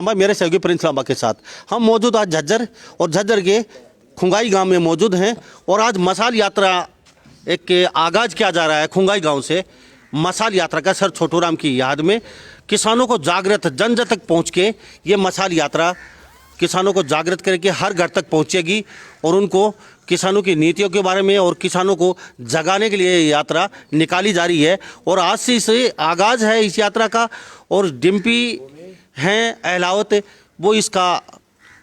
मेरे सहयोगी प्रिंस लांबा के साथ हम मौजूद आज झज्जर और झज्जर के खुंगाई गांव में मौजूद हैं और आज मसाल यात्रा एक आगाज किया जा रहा है खुंगाई गांव से। मसाल यात्रा का सर छोटूराम की याद में किसानों को जागृत जन जन तक पहुंच के ये मसाल यात्रा किसानों को जागृत करके हर घर तक पहुंचेगी और उनको किसानों की नीतियों के बारे में और किसानों को जगाने के लिए यात्रा निकाली जा रही है। और आज से इसे आगाज़ है इस यात्रा का और डिम्पी हैं अहलावत वो इसका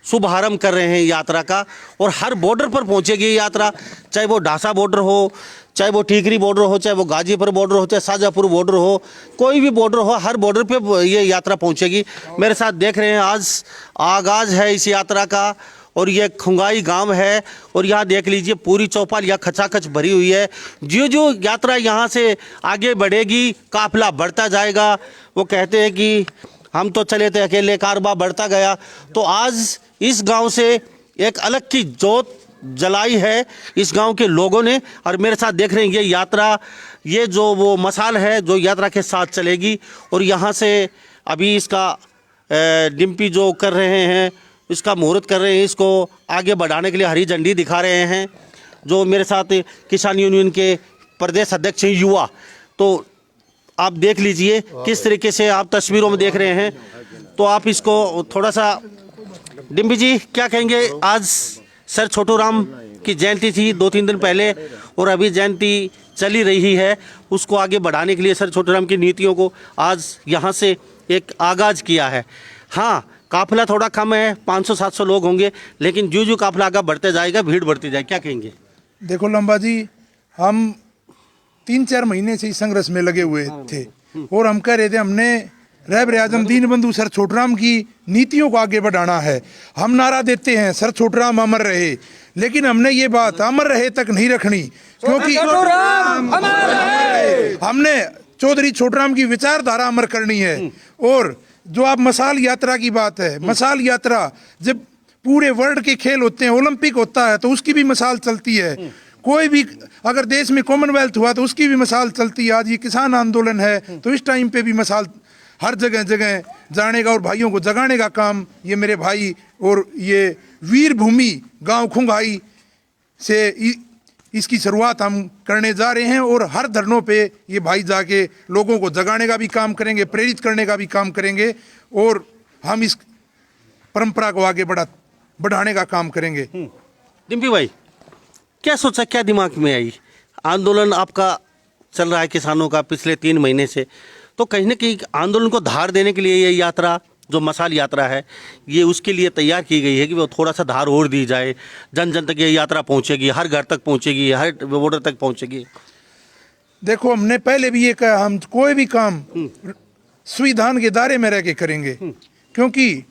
शुभारंभ कर रहे हैं यात्रा का। और हर बॉर्डर पर पहुंचेगी ये यात्रा, चाहे वो ढासा बॉर्डर हो, चाहे वो टीकरी बॉर्डर हो, चाहे वो गाजीपुर बॉर्डर हो, चाहे शाहजहाँपुर बॉर्डर हो, कोई भी बॉर्डर हो, हर बॉर्डर पे ये यात्रा पहुंचेगी। मेरे साथ देख रहे हैं आज आगाज़ है इस यात्रा का और ये खुंगाई गांव है और यहाँ देख लीजिए पूरी चौपाल यहाँ खचाखच भरी हुई है। जो जो यात्रा यहाँ से आगे बढ़ेगी काफिला बढ़ता जाएगा। वो कहते हैं कि हम तो चले थे अकेले, कारबा बढ़ता गया। तो आज इस गांव से एक अलग की जोत जलाई है इस गांव के लोगों ने। और मेरे साथ देख रहे हैं ये यात्रा, ये जो वो मसाल है जो यात्रा के साथ चलेगी और यहाँ से अभी इसका डिम्पी जो कर रहे हैं, इसका मुहूर्त कर रहे हैं, इसको आगे बढ़ाने के लिए हरी झंडी दिखा रहे हैं। जो मेरे साथ किसान यूनियन के प्रदेश अध्यक्ष हैं युवा, तो आप देख लीजिए किस तरीके से आप तस्वीरों में देख रहे हैं। तो आप इसको थोड़ा सा, डिम्पी जी क्या कहेंगे? आज सर छोटूराम की जयंती थी 2-3 दिन पहले और अभी जयंती चली रही है, उसको आगे बढ़ाने के लिए सर छोटूराम की नीतियों को आज यहाँ से एक आगाज़ किया है। हाँ, काफिला थोड़ा कम है, 500-700 लोग होंगे, लेकिन जो काफिला आगे बढ़ते जाएगा भीड़ बढ़ती जाएगी, क्या कहेंगे? देखो लंबा जी, हम 3-4 महीने से इस संघर्ष में लगे हुए थे और हम कह रहे थे हमने रहबर आजम दीनबंधु सर छोटूराम की नीतियों को आगे बढ़ाना है। हम नारा देते हैं सर छोटूराम अमर रहे, लेकिन हमने ये बात अमर रहे तक नहीं रखनी, क्योंकि हमने चौधरी छोटूराम की विचारधारा अमर करनी है। और जो आप मसाल यात्रा की बात है, मसाल यात्रा जब पूरे वर्ल्ड के खेल होते हैं, ओलंपिक होता है तो उसकी भी मसाल चलती है। कोई भी अगर देश में कॉमनवेल्थ हुआ तो उसकी भी मसाल चलती है। आज ये किसान आंदोलन है तो इस टाइम पे भी मसाल हर जगह जगह जाने का और भाइयों को जगाने का काम ये मेरे भाई और ये वीर भूमि गांव खुंगाई से इसकी शुरुआत हम करने जा रहे हैं। और हर धरनों पे ये भाई जाके लोगों को जगाने का भी काम करेंगे, प्रेरित करने का भी काम करेंगे और हम इस परंपरा को आगे बढ़ाने का काम करेंगे। डिम्पी भाई क्या सोचा, क्या दिमाग में आई? आंदोलन आपका चल रहा है किसानों का पिछले 3 महीने से, तो कहीं ना कहीं आंदोलन को धार देने के लिए ये यात्रा जो मसाल यात्रा है ये उसके लिए तैयार की गई है कि वो थोड़ा सा धार और दी जाए, जन जन तक ये यात्रा पहुंचेगी, हर घर तक पहुंचेगी, हर बॉर्डर तक पहुंचेगी। देखो हमने पहले भी ये कहा, हम कोई भी काम संविधान के दायरे में रह के करेंगे, क्योंकि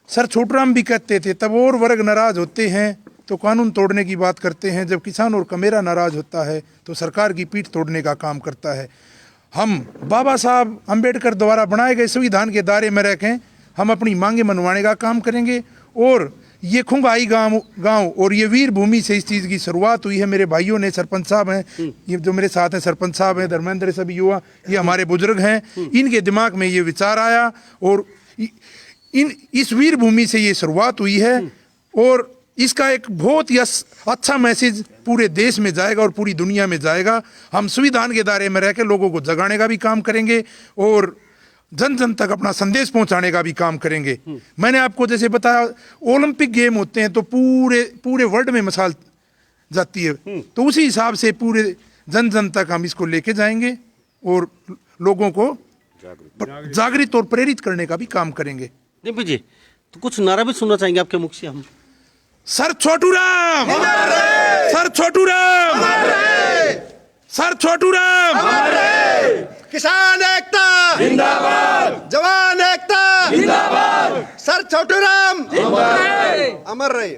सर छोटूराम भी कहते थे तब और वर्ग नाराज होते हैं तो कानून तोड़ने की बात करते हैं, जब किसान और कमेरा नाराज होता है तो सरकार की पीठ तोड़ने का काम करता है। हम बाबा साहब अम्बेडकर द्वारा बनाए गए संविधान के दायरे में रह के हम अपनी मांगे मनवाने का काम करेंगे। और ये खुंगाई गांव और ये वीर भूमि से इस चीज़ की शुरुआत हुई है। मेरे भाइयों ने, सरपंच साहब हैं, ये जो मेरे साथ हैं सरपंच साहब हैं, धर्मेंद्र, सभी युवा, ये हमारे बुजुर्ग हैं, इनके दिमाग में ये विचार आया और इस वीर भूमि से ये शुरुआत हुई है। और इसका एक बहुत ही अच्छा मैसेज पूरे देश में जाएगा और पूरी दुनिया में जाएगा। हम संविधान के दायरे में रह के लोगों को जगाने का भी काम करेंगे और जन जन तक अपना संदेश पहुंचाने का भी काम करेंगे। मैंने आपको जैसे बताया, ओलंपिक गेम होते हैं तो पूरे वर्ल्ड में मसाल जाती है, तो उसी हिसाब से पूरे जन जन तक हम इसको लेके जाएंगे और लोगों को जागृत और प्रेरित करने का भी काम करेंगे। डिम्पी जी तो कुछ नारा भी सुनना चाहेंगे आपके मुख से हम? Sir Chhoturam, sir Chhoturam, sir Chhoturam, किसान एकता जिंदाबाद, जवान एकता जिंदाबाद, सर छोटूराम अमर रहे।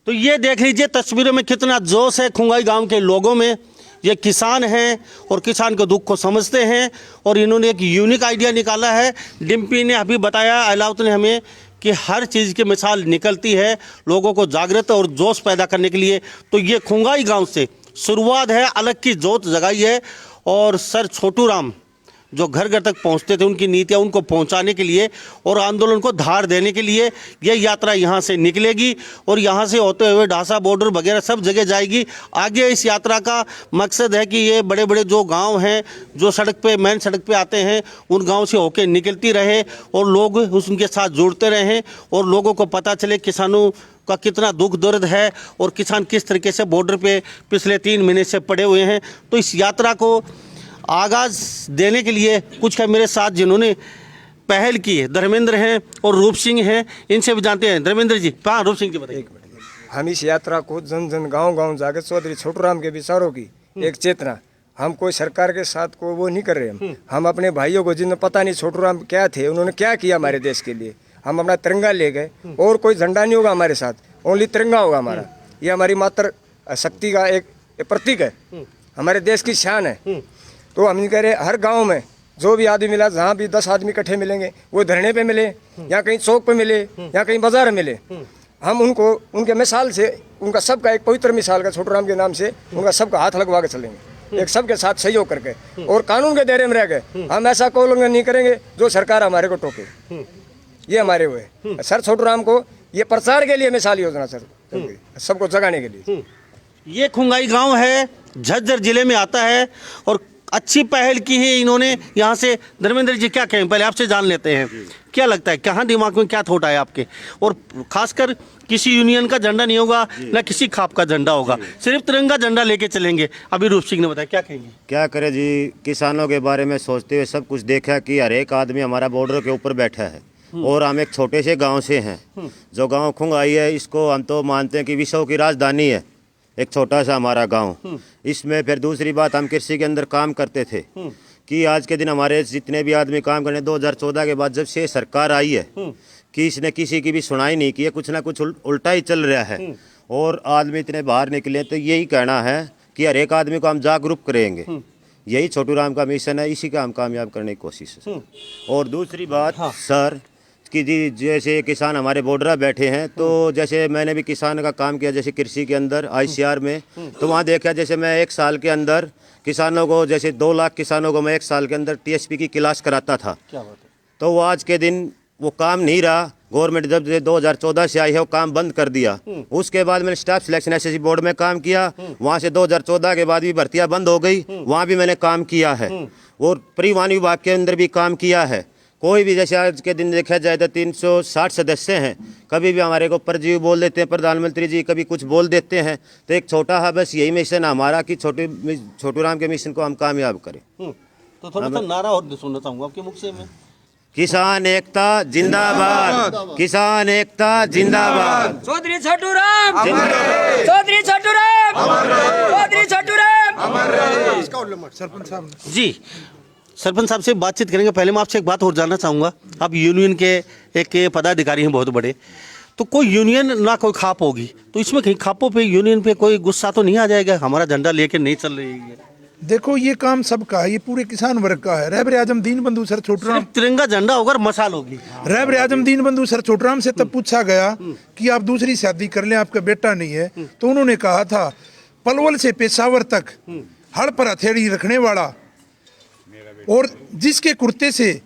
तो ये देख लीजिए तस्वीरों में कितना जोश है खुंगाई गांव के लोगों में। ये किसान हैं और किसान के दुख को समझते हैं और इन्होंने एक यूनिक आइडिया निकाला है। डिम्पी ने अभी बताया, अहलावत ने हमें, कि हर चीज़ की मिसाल निकलती है लोगों को जागृत और जोश पैदा करने के लिए। तो ये खुंगाई गांव से शुरुआत है, अलग की जोत जगाई है। और सर छोटूराम जो घर घर तक पहुंचते थे, उनकी नीतियां उनको पहुंचाने के लिए और आंदोलन को धार देने के लिए ये यात्रा यहाँ से निकलेगी और यहाँ से होते हुए ढासा बॉर्डर वगैरह सब जगह जाएगी। आगे इस यात्रा का मकसद है कि ये बड़े बड़े जो गांव हैं, जो सड़क पे मेन सड़क पे आते हैं, उन गांव से होकर निकलती रहे और लोग उनके साथ जुड़ते रहें और लोगों को पता चले किसानों का कितना दुख दर्द है और किसान किस तरीके से बॉर्डर पे पिछले 3 महीने से पड़े हुए हैं। तो इस यात्रा को आगाज़ देने के लिए कुछ है मेरे साथ जिन्होंने पहल की है, धर्मेंद्र हैं और रूप सिंह हैं, इनसे भी जानते हैं। धर्मेंद्र जी, हाँ रूप सिंह जी बताइए। हम इस यात्रा को जन जन गांव गांव जाकर चौधरी छोटूराम के विचारों की एक चेतना, हम कोई सरकार के साथ को वो नहीं कर रहे। हम अपने भाइयों को जिन्हें पता नहीं छोटूराम क्या थे, उन्होंने क्या किया हमारे देश के लिए, हम अपना तिरंगा ले गए और कोई झंडा नहीं होगा हमारे साथ, ओनली तिरंगा होगा हमारा। ये हमारी मात्र शक्ति का एक प्रतीक है, हमारे देश की शान है। तो हम कह रहे हर गांव में जो भी आदमी मिला, जहाँ भी 10 आदमी इकट्ठे मिलेंगे, वो धरने पे मिले या कहीं चौक पे मिले या कहीं बाजार मिले, हम उनको उनके मिसाल से, उनका सबका एक पवित्र मिसाल का छोटूराम के नाम से उनका सबका हाथ लगवा के चलेंगे, एक सबके साथ सहयोग करके और कानून के दायरे में रह गए। हम ऐसा कोई उल्लंघन नहीं करेंगे जो सरकार हमारे को टोके। ये हमारे वो है सर। छोटूराम को ये प्रचार के लिए मिसाल योजना सर, सबको जगाने के लिए। ये खुंगाई गांव है, झज्जर जिले में आता है और अच्छी पहल की है इन्होंने यहाँ से। धर्मेंद्र जी क्या कहें, पहले आपसे जान लेते हैं, क्या लगता है कहाँ दिमाग में क्या थॉट है आपके? और खासकर किसी यूनियन का झंडा नहीं होगा, ना किसी खाप का झंडा होगा, सिर्फ तिरंगा झंडा लेके चलेंगे। अभी रूप सिंह ने बताया, क्या कहेंगे? क्या करें जी, किसानों के बारे में सोचते हुए सब कुछ देखा कि हर एक आदमी हमारा बॉर्डर के ऊपर बैठा है और हम एक छोटे से गांव से हैं। जो गांव खुंगाई है, इसको हम तो मानते हैं कि विश्व की राजधानी है, एक छोटा सा हमारा गांव। इसमें फिर दूसरी बात, हम कृषि के अंदर काम करते थे कि आज के दिन हमारे जितने भी आदमी काम करने, 2014 के बाद जब से सरकार आई है कि इसने किसी की भी सुनाई नहीं की है, कुछ ना कुछ उल्टा ही चल रहा है और आदमी इतने बाहर निकले। तो यही कहना है कि हर एक आदमी को हम जागरूक करेंगे, यही छोटूराम का मिशन है, इसी का हम कामयाब करने की कोशिश है। और दूसरी बात सर कि जी, जैसे किसान हमारे बॉर्डर बैठे हैं, तो जैसे मैंने भी किसान का काम किया, जैसे कृषि के अंदर ICR में, तो वहाँ देखा जैसे मैं 1 साल के अंदर किसानों को, जैसे 2 लाख किसानों को मैं 1 साल के अंदर TSP की क्लास कराता था। क्या बात है? तो वो आज के दिन वो काम नहीं रहा। गवर्नमेंट जब 2014 से आई है वो काम बंद कर दिया। उसके बाद मैंने स्टाफ सिलेक्शन SSC बोर्ड में काम किया, वहाँ से 2014 के बाद भी भर्तियाँ बंद हो गई, वहाँ भी मैंने काम किया है और परिवहन विभाग के अंदर भी काम किया है। कोई भी जैसे आज के दिन देखा जाए तो 360 सदस्य हैं, कभी भी हमारे को परजीवी बोल देते हैं, प्रधानमंत्री जी कभी कुछ बोल देते हैं। तो एक छोटा है बस यही मिशन हमारा कि छोटूराम के मिशन को हम कामयाब करें। तो थोड़ा सा नारा और सुनना चाहूँगा आपके मुख से मैं। किसान एकता जिंदाबाद, किसान एकता जिंदाबाद। चौधरी छोटूराम, चौधरी छोटूराम, चौधरी छोटूराम। इसका उल्लंघन सरपंच साहब जी, सरपंच साहब से बातचीत करेंगे। पहले मैं आपसे एक बात और जानना चाहूँगा, आप यूनियन के एक पदाधिकारी हैं बहुत बड़े, तो कोई यूनियन ना कोई खाप होगी, तो इसमें कहीं खापों पे, यूनियन पे कोई गुस्सा तो नहीं आ जाएगा, हमारा झंडा लेके नहीं चल रही है? देखो ये काम सबका है, ये पूरे किसान वर्ग का है। रहबर आजम दीन बंधु सर छोटूराम, सिर्फ तिरंगा झंडा होगा और मशाल होगी। रहबर आजम दीन बंधु सर छोटूराम से तब पूछा गया कि आप दूसरी शादी कर लें, आपका बेटा नहीं है, तो उन्होंने कहा था पलवल से पेशावर तक हड़ पर हथेली रखने वाला और जिसके कुर्ते से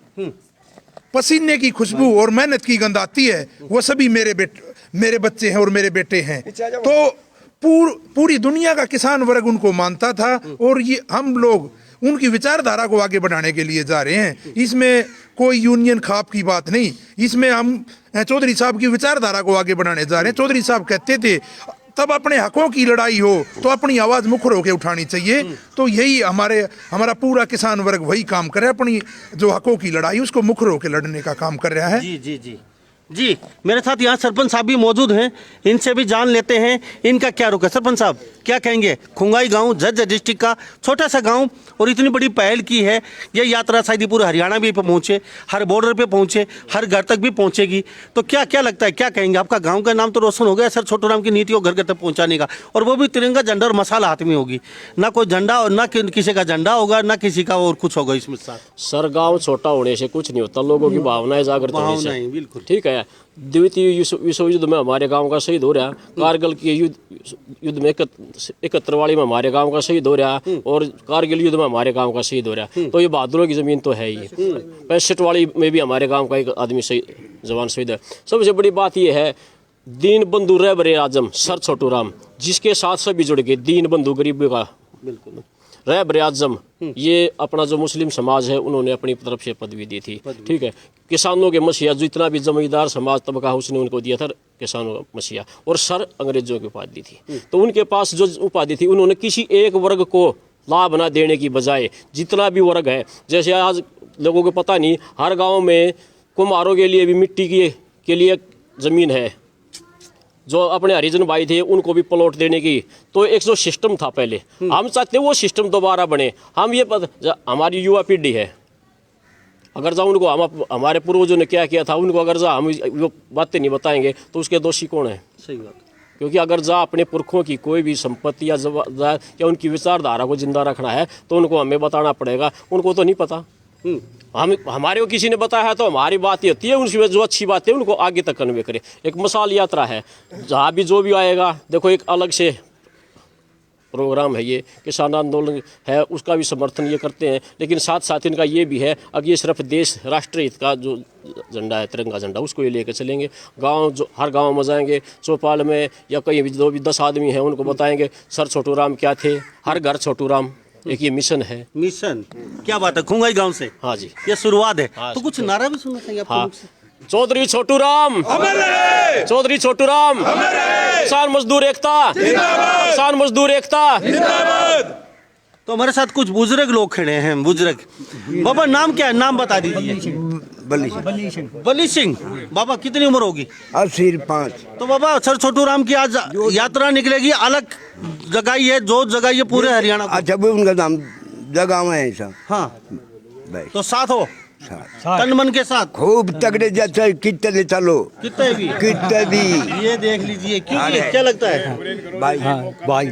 पसीने की खुशबू और मेहनत की गंध आती है, वो सभी मेरे बच्चे हैं और मेरे बेटे हैं। तो पूरी दुनिया का किसान वर्ग उनको मानता था और ये हम लोग उनकी विचारधारा को आगे बढ़ाने के लिए जा रहे हैं। इसमें कोई यूनियन खाप की बात नहीं, इसमें हम चौधरी साहब की विचारधारा को आगे बढ़ाने जा रहे हैं। चौधरी साहब कहते थे तब अपने हकों की लड़ाई हो तो अपनी आवाज़ मुखर होकर उठानी चाहिए। तो यही हमारा पूरा किसान वर्ग वही काम कर रहा है, अपनी जो हकों की लड़ाई उसको मुखर होकर लड़ने का काम कर रहा है। जी जी जी जी, मेरे साथ यहाँ सरपंच साहब भी मौजूद हैं, इनसे भी जान लेते हैं इनका क्या रुख है। सरपंच साहब क्या कहेंगे? खुंगाई गांव झज्जर डिस्ट्रिक्ट का छोटा सा गांव और इतनी बड़ी पहल की है, ये यात्रा शायद पूरे हरियाणा भी पहुंचे, हर बॉर्डर पे पहुंचे, हर घर तक भी पहुंचेगी, तो क्या क्या लगता है, क्या कहेंगे? आपका गांव का नाम तो रोशन हो गया सर छोटूराम की नीति को घर घर तक पहुंचाने का, और वो भी तिरंगा झंडा और मसाल हाथ में होगी, ना कोई झंडा और ना किसी का झंडा होगा, ना किसी का और कुछ होगा इसमें साथ। सर गांव छोटा होने से कुछ नहीं होता, लोगों की भावनाएं जागृत होने से, बिल्कुल ठीक है। द्वितीय विश्व युद्ध में हमारे गांव का शहीद हो रहा, कारगिल के युद्ध में 71 वाली में हमारे गांव का शहीद हो रहा, और कारगिल युद्ध में हमारे गांव का शहीद हो रहा। तो ये बहादुरों की ज़मीन तो है ही। 65 वाली में भी हमारे गांव का एक आदमी जवान शहीद है। सबसे बड़ी बात ये है, दीन बंधु रहबरे आजम सर छोटू राम, जिसके साथ सभी जुड़ गए। दीन बंधु गरीबों का बिल्कुल रहबरे आजम, ये अपना जो मुस्लिम समाज है उन्होंने अपनी तरफ से पदवी दी थी। ठीक है, किसानों के मसीहा, जितना भी जमींदार समाज तबका उसने उनको दिया था किसानों का मसीहा, और सर अंग्रेजों की उपाधि थी। तो उनके पास जो उपाधि थी, उन्होंने किसी एक वर्ग को लाभ न देने की बजाय जितना भी वर्ग है, जैसे आज लोगों को पता नहीं, हर गाँव में कुम्हारों के लिए भी मिट्टी के लिए ज़मीन है। जो अपने हरिजन भाई थे उनको भी प्लॉट देने की, तो एक जो सिस्टम था पहले, हम चाहते हैं वो सिस्टम दोबारा बने। हम ये हमारी युवा पीढ़ी है, अगर जा उनको हमारे पूर्वजों ने क्या किया था उनको अगर जा हम वो बातें नहीं बताएंगे तो उसके दोषी कौन है? सही बात। क्योंकि अगर जा अपने पुरखों की कोई भी संपत्ति या उनकी विचारधारा को जिंदा रखना है तो उनको हमें बताना पड़ेगा, उनको तो नहीं पता। हमारे को किसी ने बताया है तो हमारी बात ये होती है, उनकी जो अच्छी बात है उनको आगे तक कन्वे करें। एक मसाल यात्रा है, जहाँ भी जो भी आएगा, देखो एक अलग से प्रोग्राम है, ये किसान आंदोलन है, उसका भी समर्थन ये करते हैं, लेकिन साथ साथ इनका ये भी है, अब ये सिर्फ देश राष्ट्र हित का जो झंडा है, तिरंगा झंडा, उसको ये लेकर चलेंगे। गांव जो हर गांव में जाएंगे, चौपाल में या कहीं भी जो भी 10 आदमी हैं उनको बताएंगे सर छोटू राम क्या थे, हर घर छोटू राम। एक ये मिशन है। मिशन, क्या बात है, खुंगाई गांव से? हाँ जी, ये शुरुआत है। हाँ, तो कुछ नारा भी सुनना चाहिए आपको? हाँ, चौधरी छोटू राम अमर रहे, चौधरी छोटू राम अमर रहे, किसान मजदूर एकता जिंदाबाद, किसान मजदूर एकता जिंदाबाद। तो हमारे साथ कुछ बुजुर्ग लोग खड़े हैं। बुजुर्ग बाबा, नाम क्या है, नाम बता दीजिए। बली सिंह। बाबा कितनी उम्र होगी? 85। तो बाबा सर छोटू राम की आज यात्रा निकलेगी, अलग जगह है, जो जगह ये पूरे हरियाणा को। अच्छा, वो उनका नाम जगह में है सब। हाँ भाई तो साथ हो, तन मन के साथ खूब तगड़े जैसे कितने चलो, कितने भी कितने भी। ये देख लीजिए, क्यों ये क्या लगता है भाई भाई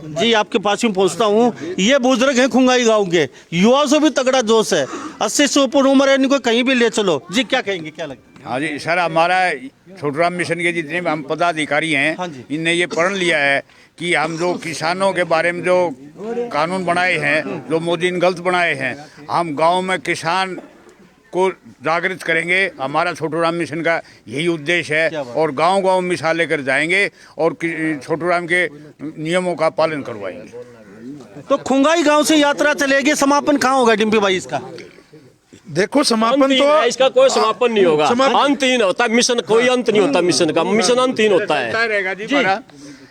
जी? आपके पास ही पहुंचता हूँ। ये बुजुर्ग हैं खुंगाई गांव के, युवाओं से भी तगड़ा जोश है, 80 से ऊपर उम्र है, इनको कहीं भी ले चलो जी। क्या कहेंगे, क्या लगता है? हाँ जी सर, हमारा छोटू राम मिशन के जितने भी हम पदाधिकारी हैं, हाँ जी। इनने ये पढ़ लिया है कि हम जो किसानों के बारे में जो कानून बनाए हैं, जो मोदी ने गलत बनाए हैं, हम गांव में किसान को जागृत करेंगे। हमारा छोटू राम मिशन का यही उद्देश्य है, और गांव-गांव मिसाल लेकर जाएंगे और छोटू राम के नियमों का पालन करवाएंगे। तो खुंगाई गांव से यात्रा चलेगी, समापन कहाँ होगा डिम्पी भाई इसका? देखो समापन तो इसका कोई समापन नहीं होगा, समापन- अंतहीन होता है मिशन, कोई अंत नहीं होता मिशन का, मिशन अंतहीन होता है। चलता रहेगा जी हमारा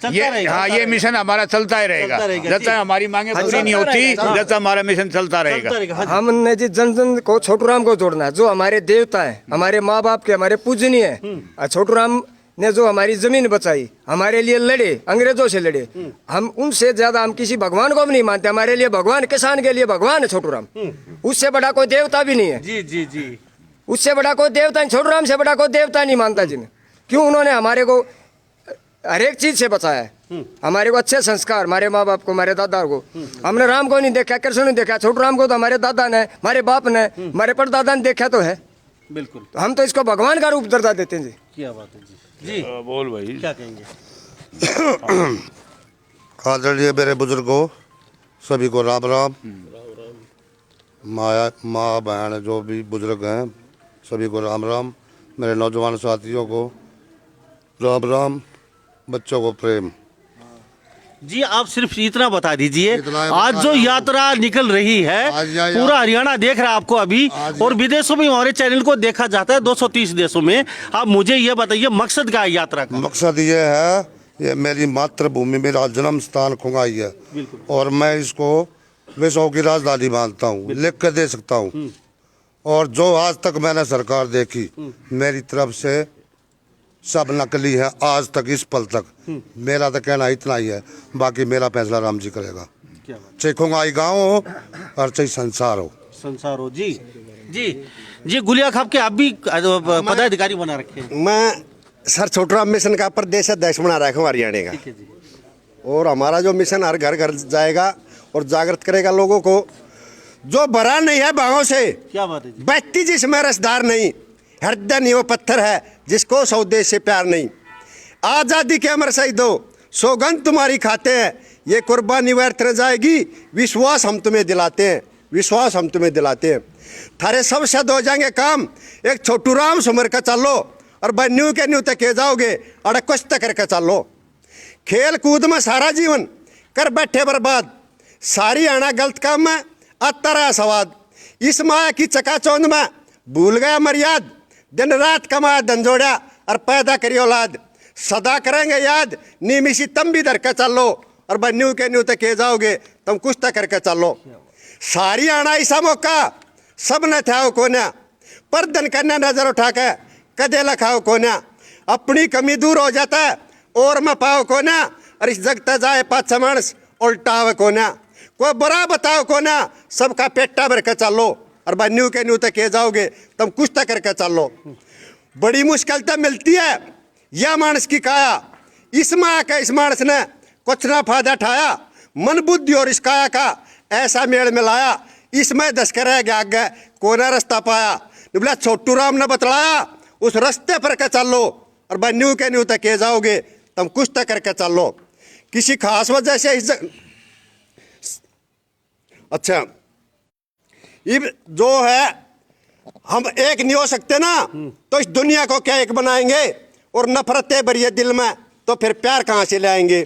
ये, हाँ ये मिशन हमारा चलता ही रहेगा जब तक हमारी मांगे पूरी नहीं होती, जब तक हमारा मिशन चलता रहेगा। हमने जी जन जन को छोटू राम को जोड़ना है, जो हमारे देवता है, हमारे माँ बाप के, हमारे पूजनीय है। छोटू राम ने जो हमारी जमीन बचाई, हमारे लिए लड़े, अंग्रेजों से लड़े, हम उनसे ज्यादा हम किसी भगवान को भी नहीं मानते। हमारे लिए भगवान, किसान के लिए भगवान है छोटू राम, उससे बड़ा कोई देवता भी नहीं है। जी जी जी, उससे बड़ा कोई देवता नहीं, छोटू राम से बड़ा कोई देवता नहीं मानता जिन्हें। क्यों? उन्होंने हमारे को हर एक चीज से बचाया है, हमारे को अच्छे संस्कार, हमारे माँ बाप को, हमारे दादा को। हमने राम को नहीं देखा, कृष्ण ने देखा, छोटू राम को तो हमारे दादा ने, हमारे बाप ने, हमारे परदादा ने देखा तो है। बिल्कुल, तो हम तो इसको भगवान का रूप दर्जा देते हैं जी। क्या बात है जी। जी बोल भाई, क्या कहेंगे? आदरणीय मेरे बुजुर्गों, सभी को राम राम। माँ बहन जो भी बुजुर्ग हैं सभी को राम राम। मेरे नौजवान साथियों को राम राम, बच्चों को प्रेम। जी आप सिर्फ इतना बता दीजिए, इतना ही आज बता जो रहा हूं। यात्रा निकल रही है, आज पूरा हरियाणा देख रहा है आपको अभी, और विदेशों में हमारे चैनल को देखा जाता है 230 देशों में। आप मुझे ये बताइए मकसद क्या है यात्रा का? मकसद ये है, ये मेरी मातृभूमि, मेरा जन्म स्थान खुंगाई है, और मैं इसको विश्व की राजधानी मानता हूँ, लिख कर दे सकता हूँ। और जो आज तक मैंने सरकार देखी, मेरी तरफ से सब नकली है आज तक, इस पल तक। मेरा तो कहना इतना ही है, बाकी मेरा फैसला राम जी करेगा। चाहे खुंगाई गाँव हो और चाहे संसार हो। संसार हो जी। जी जी, गुलिया खाप के आप भी पदाधिकारी बना रखे हैं। मैं सर छोटू राम मिशन का प्रदेश अध्यक्ष बना रखा हूँ हरियाणा का, ठीक है जी। और हमारा जो मिशन हर घर घर जाएगा और जागृत करेगा लोगों को। जो भरा नहीं है भागों से, क्या बात है जी। व्यक्ति जिसमें रसदार नहीं, हृदय नहीं वो पत्थर है जिसको स्वदेश से प्यार नहीं। आज़ादी के अमर शहीदों सौगंध तुम्हारी खाते हैं, ये कुर्बानी व्यर्थ न जाएगी, विश्वास हम तुम्हें दिलाते हैं, विश्वास हम तुम्हें दिलाते हैं। थारे सब शब्द हो जाएंगे काम, एक छोटू राम सुमर का चलो, और भाई न्यू के न्यू तक जाओगे, अड़क कुछ तक करके चलो। खेल कूद में सारा जीवन कर बैठे बर्बाद, सारी आना गलत काम में आता रहा सवाद। इस माया की चकाचौंध में भूल गया मर्याद, दिन रात कमाया धन जोड़ा और पैदा करी औलाद। सदा करेंगे याद नीमिशी तम भी धर के चलो, और भाई न्यू के न्यू तक जाओगे तुम कुछ तक करके चलो। सारी आना ऐसा मौका सब न था कोना, पर धन करना नजर उठा के कदे लखाओ कोना। अपनी कमी दूर हो जाता है और मैं पाओ कोना, और इस जगता जाए पाछा मानस उल्टाव कोना। कोई बुरा बताओ कोना, सबका पेटा भर के चलो, और भाई न्यू के न्यू तक जाओगे तुम कुछ तक करके चलो। बड़ी मुश्किल तो मिलती है यह मानस की काया, इस माया का इस मानस ने कुछ ना फायदा उठाया। मन बुद्धि और इस काया का ऐसा मेल मिलाया, इसमें दस कर रह गया आगे कोना रास्ता पाया। बोला छोटू राम ने बतलाया उस रास्ते पर के चलो, और भाई न्यू के न्यू तक जाओगे तुम कुछ तक करके चलो। किसी खास वजह से अच्छा ये जो है हम एक नहीं हो सकते ना, तो इस दुनिया को क्या एक बनाएंगे, और नफरतें भरी है दिल में तो फिर प्यार कहाँ से लाएंगे।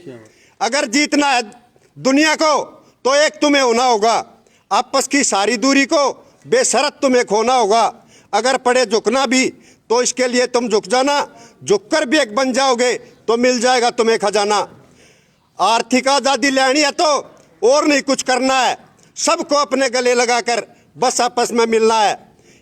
अगर जीतना है दुनिया को तो एक तुम्हें होना होगा, आपस की सारी दूरी को बेशर्त तुम्हें खोना होगा। अगर पड़े झुकना भी तो इसके लिए तुम झुक जाना, झुककर भी एक बन जाओगे तो मिल जाएगा तुम्हें खजाना। आर्थिक आज़ादी लेनी है तो और नहीं कुछ करना है, सबको अपने गले लगाकर बस आपस में मिलना है।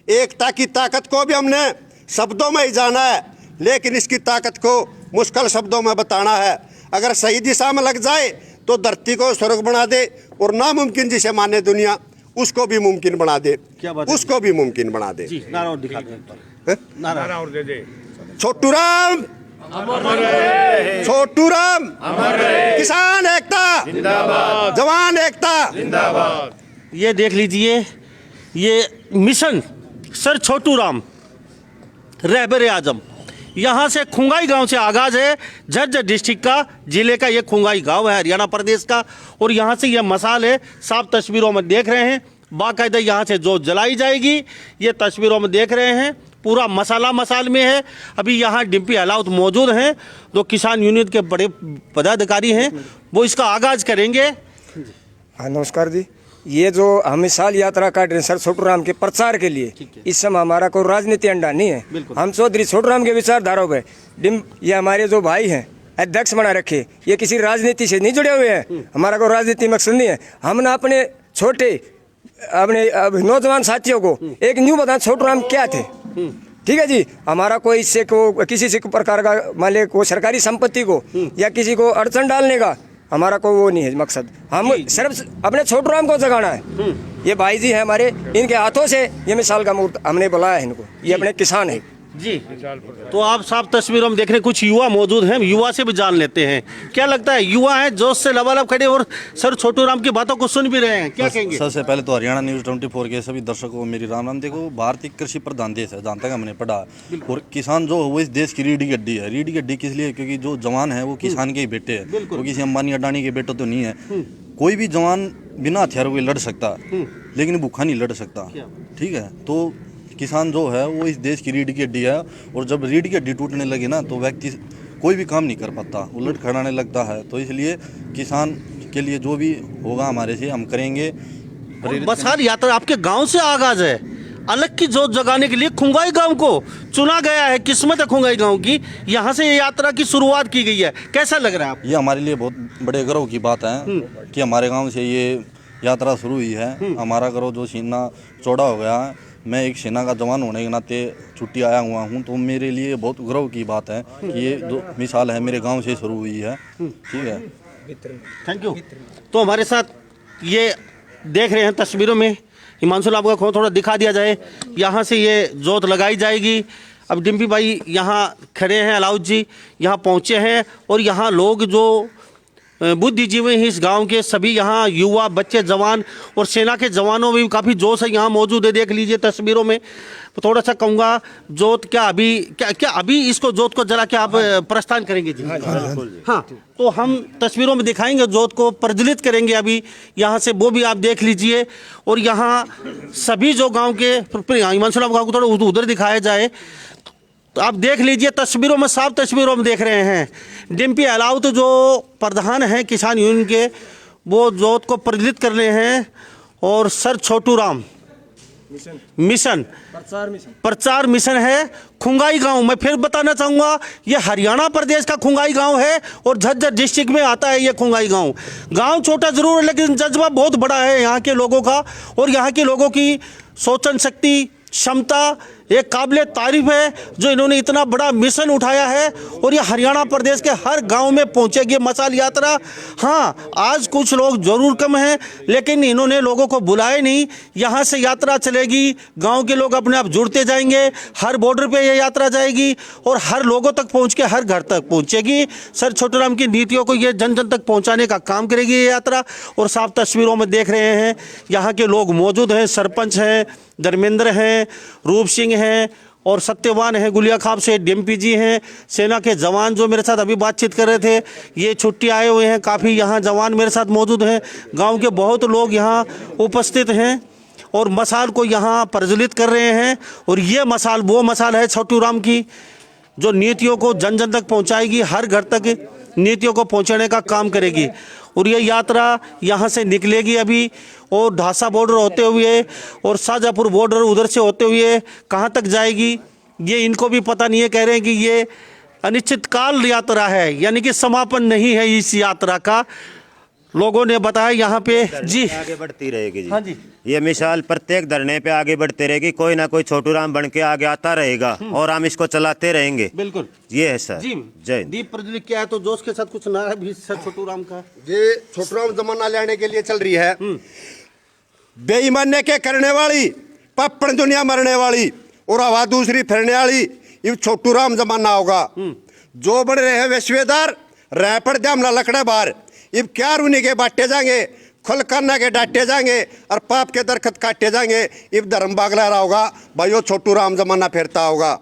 एकता की ताकत को भी हमने शब्दों में ही जाना है, लेकिन इसकी ताकत को मुश्किल शब्दों में बताना है। अगर सही दिशा में लग जाए तो धरती को स्वर्ग बना दे, और नामुमकिन जिसे माने दुनिया उसको भी मुमकिन बना दे, क्या बात है? उसको भी मुमकिन बना दे। जी नारा और दिखा दें, नारा और दे दे। छोटू राम छोटू राम, किसान एकता जिंदाबाद, जवान एकता जिंदाबाद। ये देख लीजिए, ये मिशन सर छोटू राम रहबर आजम, यहाँ से खुंगाई गांव से आगाज है। झज्जर डिस्ट्रिक्ट का जिले का ये खुंगाई गांव है हरियाणा प्रदेश का, और यहाँ से ये मसाल है, साफ तस्वीरों में देख रहे हैं। बाकायदा यहाँ से जो जलाई जाएगी, ये तस्वीरों में देख रहे हैं, पूरा मसाला मसाल में है। अभी यहाँ डिम्पी अलाउत मौजूद हैं, जो किसान यूनियन के बड़े पदाधिकारी हैं, वो इसका आगाज करेंगे। हाँ नमस्कार जी। ये जो हम मिसाल यात्रा काट रहे हैं सर छोटू राम के प्रचार के लिए, इस समय हमारा कोई राजनीति अंडा नहीं है। हम चौधरी छोटू राम के विचारधाराओं पे ये हमारे जो भाई हैं अध्यक्ष बना रखे, ये किसी राजनीति से नहीं जुड़े हुए हैं। हमारा कोई राजनीति मकसद नहीं है। हमने अपने छोटे अपने नौजवान साथियों को एक न्यू बताना छोटू राम क्या थे। ठीक है जी, हमारा कोई इससे को किसी से प्रकार का मान ले को सरकारी संपत्ति को या किसी को अड़चन डालने का हमारा कोई वो नहीं है मकसद। हम सिर्फ अपने छोटू राम को जगाना है। ये भाई जी हैं हमारे, इनके हाथों से ये मिसाल का मूर्त हमने बुलाया है इनको, ये अपने किसान है जी। तो आप साफ तस्वीरों में देख रहे हैं, कुछ युवा मौजूद हैं, युवा से भी जान लेते हैं। क्या लगता है, युवा हैं जोश से लबालब खड़े और सर छोटू राम की बातों को सुन भी रहे हैं, क्या कहेंगे? सबसे पहले तो हरियाणा न्यूज़ 24 के सभी दर्शकों को मेरी राम राम। देखो, भारतीय कृषि प्रधान देश है, जहाँ तक हमने पढ़ा, और किसान जो वो इस देश की रीढ़ की हड्डी है। रीढ़ की हड्डी किस लिए? क्योंकि जो जवान है वो किसान के ही बेटे हैं, वो किसी अंबानी अडानी के बेटे तो नहीं है। कोई भी जवान बिना हथियारों के लड़ सकता, लेकिन भूखा नहीं लड़ सकता। ठीक है, तो किसान जो है वो इस देश की रीढ़ की हड्डी है, और जब रीढ़ की हड्डी टूटने लगे ना तो व्यक्ति कोई भी काम नहीं कर पाता, उलट खड़ाने लगता है। तो इसलिए किसान के लिए जो भी होगा हमारे से हम करेंगे। मसाल यात्रा आपके गांव से आगाज है, अलग की जोत जगाने के लिए खुंगाई गांव को चुना गया है। किस्मत है खुंगाई गांव की, यहाँ से ये यात्रा की शुरुआत की गई है। कैसा लग रहा है आपको? ये हमारे लिए बहुत बड़े गर्व की बात है कि हमारे गाँव से ये यात्रा शुरू हुई है। हमारा गर्व जो सीना चौड़ा हो गया है। मैं एक सेना का जवान होने के नाते छुट्टी आया हुआ हूँ, तो मेरे लिए बहुत गर्व की बात है कि ये जो मिसाल है मेरे गांव से शुरू हुई है। ठीक है, थैंक यू। तो हमारे साथ ये देख रहे हैं तस्वीरों में, हिमांशु लाभ का थोड़ा दिखा दिया जाए। यहाँ से ये जोत लगाई जाएगी। अब डिम्पी भाई यहाँ खड़े हैं, अलाउद जी यहाँ पहुँचे हैं, और यहाँ लोग जो बुद्धिजीवी हैं इस गांव के, सभी यहाँ युवा बच्चे जवान और सेना के जवानों में भी काफ़ी जोश है यहाँ मौजूद है। देख लीजिए तस्वीरों में। तो थोड़ा सा कहूँगा जोत क्या अभी इसको जोत को जरा क्या आप प्रस्थान करेंगे जी? हाँ, तो हम तस्वीरों में दिखाएंगे, जोत को प्रज्वलित करेंगे अभी यहाँ से, वो भी आप देख लीजिए। और यहाँ सभी जो गांव के हिमांशु गाँव को थोड़ा उधर दिखाया जाए तो आप देख लीजिए तस्वीरों में, साफ तस्वीरों में देख रहे हैं। डिम्पी अलाउत जो प्रधान हैं किसान यूनियन के, वो जोत को प्रज्वलित कर रहे हैं। और सर छोटू राम मिशन प्रचार मिशन है खुंगाई गांव। मैं फिर बताना चाहूँगा ये हरियाणा प्रदेश का खुंगाई गांव है और झज्जर डिस्ट्रिक्ट में आता है ये खुंगाई गांव। गांव छोटा जरूर है लेकिन जज्बा बहुत बड़ा है यहाँ के लोगों का। और यहाँ के लोगों की सोचन शक्ति, क्षमता एक काबिले तारीफ है जो इन्होंने इतना बड़ा मिशन उठाया है। और ये हरियाणा प्रदेश के हर गांव में पहुंचेगी मशाल यात्रा। हाँ, आज कुछ लोग जरूर कम हैं लेकिन इन्होंने लोगों को बुलाए नहीं। यहाँ से यात्रा चलेगी, गांव के लोग अपने आप जुड़ते जाएंगे, हर बॉर्डर पे ये यात्रा जाएगी और हर लोगों तक पहुँच के हर घर तक पहुँचेगी। सर छोटू राम की नीतियों को ये जन जन तक पहुँचाने का काम करेगी ये यात्रा। और साफ तस्वीरों में देख रहे हैं यहाँ के लोग मौजूद हैं, सरपंच हैं, धर्मेंद्र हैं, रूप सिंह हैं और सत्यवान हैं, गुलिया खाब से डिम्पी जी हैं, सेना के जवान जो मेरे साथ अभी बातचीत कर रहे थे, ये छुट्टी आए हुए हैं। काफ़ी यहाँ जवान मेरे साथ मौजूद हैं, गांव के बहुत लोग यहाँ उपस्थित हैं और मशाल को यहाँ प्रज्वलित कर रहे हैं। और ये मशाल वो मशाल है छोटू राम की जो नीतियों को जन जन तक पहुँचाएगी, हर घर तक नीतियों को पहुँचाने का काम करेगी। और ये यात्रा यहाँ से निकलेगी अभी और ढासा बॉर्डर होते हुए और शाहजहाँपुर बॉर्डर उधर से होते हुए कहाँ तक जाएगी ये इनको भी पता नहीं है। कह रहे हैं कि ये अनिश्चितकाल यात्रा है, यानी कि समापन नहीं है इस यात्रा का। लोगों ने बताया यहाँ पे जी आगे बढ़ती रहेगी जी। हाँ जी, ये मिसाल प्रत्येक धरने पे आगे बढ़ती रहेगी, कोई ना कोई छोटू राम बन के आगे आता रहेगा और हम इसको चलाते रहेंगे। बिल्कुल, ये है सर जी। जय दीप प्रज्वलित किया है तो जोश के साथ कुछ नारा भी सर छोटू राम का। ये छोटू राम जमाना लेने के लिए चल रही है। बेईमाने के करने वाली, पप्पन दुनिया मरने वाली और हवा दूसरी फिरने वाली, ये छोटू राम जमाना होगा। जो बड़ रहे हैं विश्वेदार रह पड़ दे हमला लकड़े बार, इब क्या रूनी के बांटे जाएंगे, खुल करना के डांटे जाएंगे और पाप के दरखत काटे जाएंगे। इब धर्म बागला रहा होगा भाई, वो छोटू राम जमाना फिरता होगा।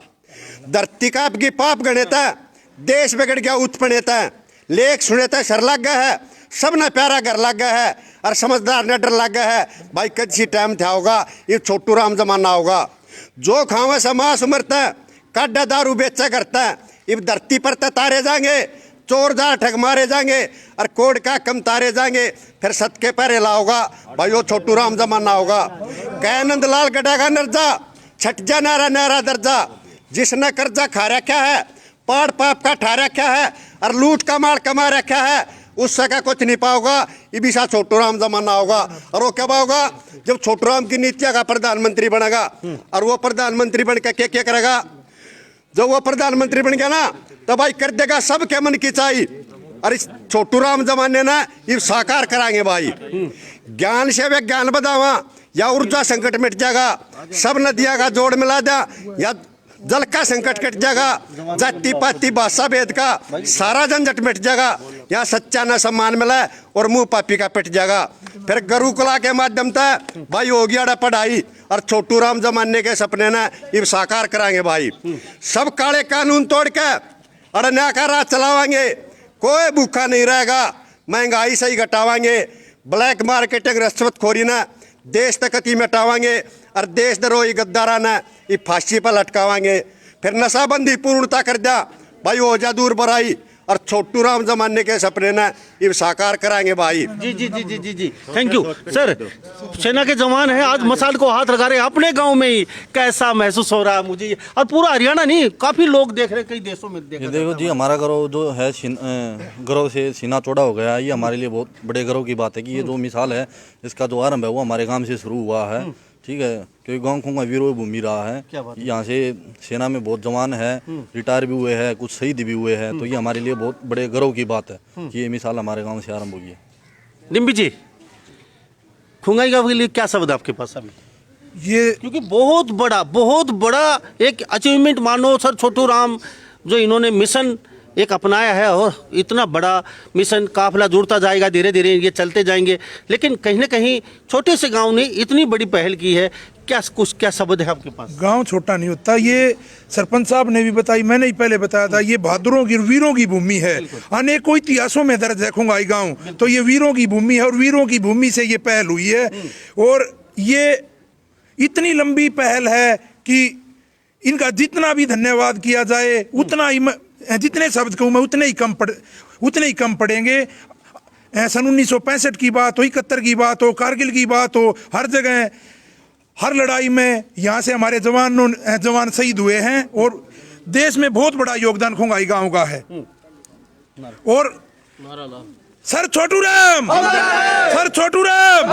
धरती का आपकी पाप गणेता, देश बिगड़ गया उत्पन्नेता, लेख सुनेता शर लग गया है, सब न प्यारा घर लग गया है और समझदार ने डर लग गया है। भाई कच्ची टाइम था होगा, ये छोटू राम जमाना होगा। जो खावे समास उमरता है, काड्डा दारू बेचा करता है, इब धरती पर तारे जाएंगे, चोर जार ठग मारे जाएंगे और कोड का कम तारे जाएंगे, फिर सत के पैरे लाओगा भाई, वो छोटू राम जमाना होगा। कह नंदलाल गढ़ेगा नर्जा, छट जा नारा नारा दर्जा, जिसने कर्जा खा रखा है, पाड़ पाप का ठा रखा है और लूट का माल कमा रखा है, उससे का कुछ नहीं पाओगा। ये भी सा छोटू राम जमाना होगा। और वो कब होगा? जब छोटू राम की नीतियाँ का प्रधानमंत्री बनेगा। और वो प्रधानमंत्री बन के क्या करेगा? जब वो प्रधानमंत्री बन गया ना तो भाई कर देगा सबके मन की चाही। और इस छोटू राम जमाने ना ये साकार कराएंगे भाई। ज्ञान से वे ज्ञान बधावा या ऊर्जा संकट मिट जाएगा, सब नदियाँ का जोड़ मिला दिया या जल का संकट कट जाएगा, जाति पाति भाषा भेद का सारा झंझट मिट जाएगा, यहाँ सच्चा न सम्मान मिला और मुंह पापी का पिट जाएगा। फिर गुरुकुला के माध्यम से भाई हो गया पढ़ाई और छोटू राम जमाने के सपने ना ये साकार कराएंगे भाई। सब काले कानून तोड़ के और नया का राज चलावाएंगे, कोई भूखा नहीं रहेगा, महंगाई सही घटावाएंगे, ब्लैक मार्केटिंग रिश्वतखोरी ना देश तकती मिटावाएंगे और देशद्रोही गद्दारा ने ये फांसी पर लटकावाएंगे। फिर नशाबंदी पूर्णता कर दिया भाई, हो जा दूर बराई और छोटू राम जमाने के सपने ने ये साकार कराएंगे भाई। जी जी जी जी जी जी थैंक यू सर। सेना के जवान हैं, आज मशाल को हाथ लगा रहे हैं अपने गांव में ही, कैसा महसूस हो रहा है मुझे? और पूरा हरियाणा नहीं, काफी लोग देख रहे हैं, कई देशों में देख रहे हैं। देखो जी, हमारा गर्व जो है गर्व से सीना चौड़ा हो गया। ये हमारे लिए बहुत बड़े गर्व की बात है कि ये जो मिसाल है इसका जो आरंभ है वो हमारे गांव से शुरू हुआ है। ठीक है, क्योंकि गाँव खुंगा वीरो भूमि रहा है। यहाँ से सेना में बहुत जवान है, रिटायर भी हुए हैं, कुछ शहीद भी हुए हैं। तो ये हमारे लिए बहुत बड़े गर्व की बात है कि ये मिसाल हमारे गांव से आरंभ हुई है। डिम्पी जी, खुंगाई गाँव के लिए क्या शब्द आपके पास अभी? ये क्योंकि बहुत बड़ा एक अचीवमेंट मानो सर छोटू राम जो इन्होंने मिशन एक अपनाया है और इतना बड़ा मिशन, काफिला जुड़ता जाएगा, धीरे धीरे ये चलते जाएंगे। लेकिन कहीं ना कहीं छोटे से गांव ने इतनी बड़ी पहल की है, क्या शब्द है आपके पास? गांव छोटा नहीं होता, ये सरपंच साहब ने भी बताई, मैंने ही पहले बताया था, ये बहादुरों की, वीरों की भूमि है। अनेकों इतिहासों में दर्ज है खुंगाई गांव, तो ये वीरों की भूमि है और वीरों की भूमि से ये पहल हुई है। और ये इतनी लंबी पहल है कि इनका जितना भी धन्यवाद किया जाए उतना ही, जितने शब्द कहूँ मैं उतने ही कम पड़ेंगे। सन 1965 की बात हो, 71 की बात हो, कारगिल की बात हो, हर जगह हर लड़ाई में यहाँ से हमारे जवान शहीद हुए हैं और देश में बहुत बड़ा योगदान खुंगाई गांव का है। और sir Chhotu Ram, sir Chhotu Ram,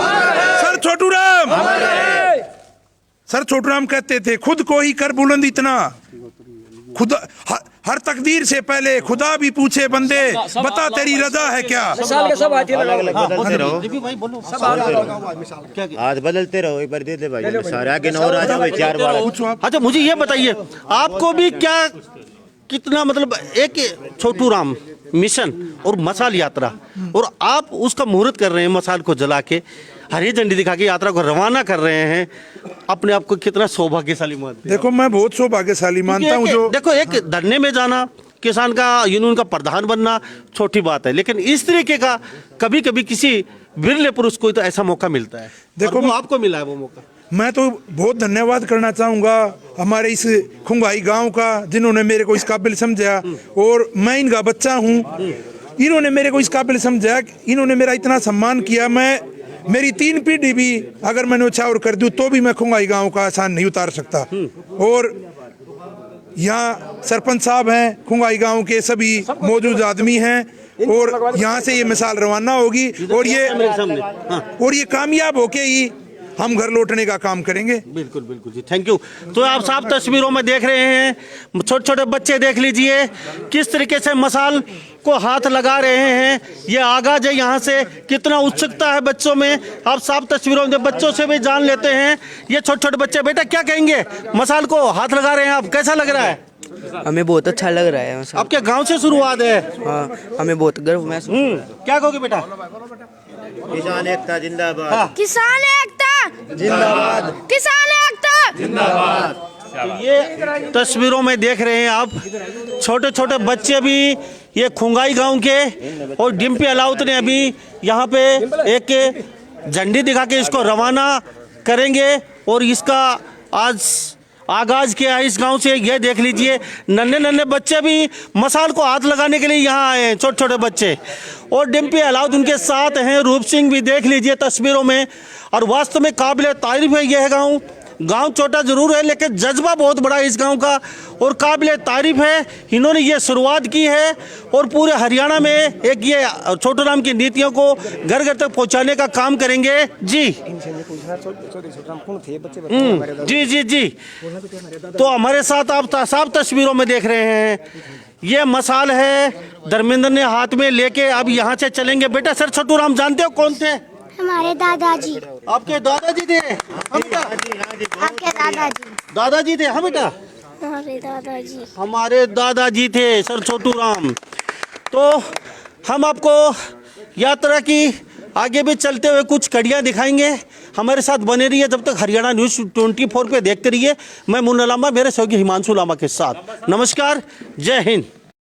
sir Chhotu Ram, sir Chhotu Ram कहते थे, खुद को ही कर बुलंद इतना, खुदा हर तकदीर से पहले खुदा भी पूछे बंदे, बता तेरी रजा है क्या। बदलते रहो, आज बदलते रहो, एक बार दे दे भाई, सारे आगे न और आ जाओ 4 बार। अच्छा मुझे ये बताइए, आपको भी क्या कितना मतलब एक छोटू राम मिशन और मसाल यात्रा, और आप उसका मुहूर्त कर रहे हैं, मसाल को जला के हरी झंडी दिखा के यात्रा को रवाना कर रहे हैं, अपने आप को कितना सौभाग्यशाली मानते हैं? देखो मैं बहुत सौभाग्यशाली मानता हूँ। जो देखो एक धरने में जाना, किसान का यूनियन का प्रधान बनना छोटी बात है, लेकिन इस तरीके का कभी कभी किसी बिरले पुरुष को तो ऐसा मौका मिलता है। देखो आपको मिला है वो मौका। मैं तो बहुत धन्यवाद करना चाहूँगा हमारे इस खुंगाई गांव का, जिन्होंने मेरे को इस काबिल समझा, और मैं इनका बच्चा हूँ, इन्होंने मेरे को इस काबिल समझा, इन्होंने मेरा इतना सम्मान किया। मेरी 3 पीढ़ी भी अगर मैंने उछावर कर दूँ तो भी मैं खुंगाई गांव का आसान नहीं उतार सकता। और यहाँ सरपंच साहब हैं, खुंगाई गांव के सभी मौजूद आदमी हैं, और यहाँ से ये मिसाल रवाना होगी और ये कामयाब होके ही हम घर लौटने का काम करेंगे। बिल्कुल बिल्कुल जी, थैंक यू। तो आप साफ तस्वीरों में देख रहे हैं, छोटे छोटे बच्चे देख लीजिए किस तरीके से मसाल को हाथ लगा रहे हैं। ये आगाज है, यहाँ से कितना उत्सुकता है बच्चों में, आप साफ तस्वीरों में बच्चों से भी जान लेते हैं। ये छोटे छोटे बच्चे, बेटा क्या कहेंगे, मसाल को हाथ लगा रहे हैं आप, कैसा लग रहा है? हमें बहुत अच्छा लग रहा है। आपके गांव से शुरुआत है? हाँ, हमें बहुत गर्व महसूस। क्या कहोगे बेटा? किसान एकता जिंदाबाद, किसान एकता जिंदाबाद, किसान एकता जिंदाबाद। ये तस्वीरों में देख रहे हैं आप, छोटे छोटे बच्चे भी ये खुंगाई गांव के, और डिम्पी अलाउत ने अभी यहाँ पे एक झंडी दिखा के इसको रवाना करेंगे, और इसका आज आगाज किया है इस गांव से। ये देख लीजिए नन्हे नन्हे बच्चे भी मसाल को हाथ लगाने के लिए यहाँ आए हैं, छोटे छोटे बच्चे, और डिम्पी अलाउद उनके साथ हैं, रूप सिंह भी देख लीजिए तस्वीरों में। और वास्तव में काबिल तारीफ है यह गांव छोटा जरूर है लेकिन जज्बा बहुत बड़ा है इस गांव का, और काबिल तारीफ है। इन्होंने ये शुरुआत की है और पूरे हरियाणा में एक ये छोटू राम की नीतियों को घर घर तक पहुंचाने का काम करेंगे। जी जी जी जी। तो हमारे साथ आप साफ तस्वीरों में देख रहे हैं, ये मसाल है धर्मेंद्र ने हाथ में लेके अब यहाँ से चलेंगे। बेटा सर छोटू राम जानते हो कौन थे? हमारे दादाजी। आपके दादाजी थे? आपके दादाजी। दादाजी थे? हाँ बेटा हमारे दादाजी। हमारे दादाजी थे सर छोटू राम। तो हम आपको यात्रा की आगे भी चलते हुए कुछ कड़ियाँ दिखाएंगे, हमारे साथ बने रहिए जब तक। हरियाणा न्यूज़ 24 पे देखते रहिए। मैं मुन्ना लामा, मेरे सहयोगी हिमांशु लामा के साथ। नमस्कार, जय हिंद।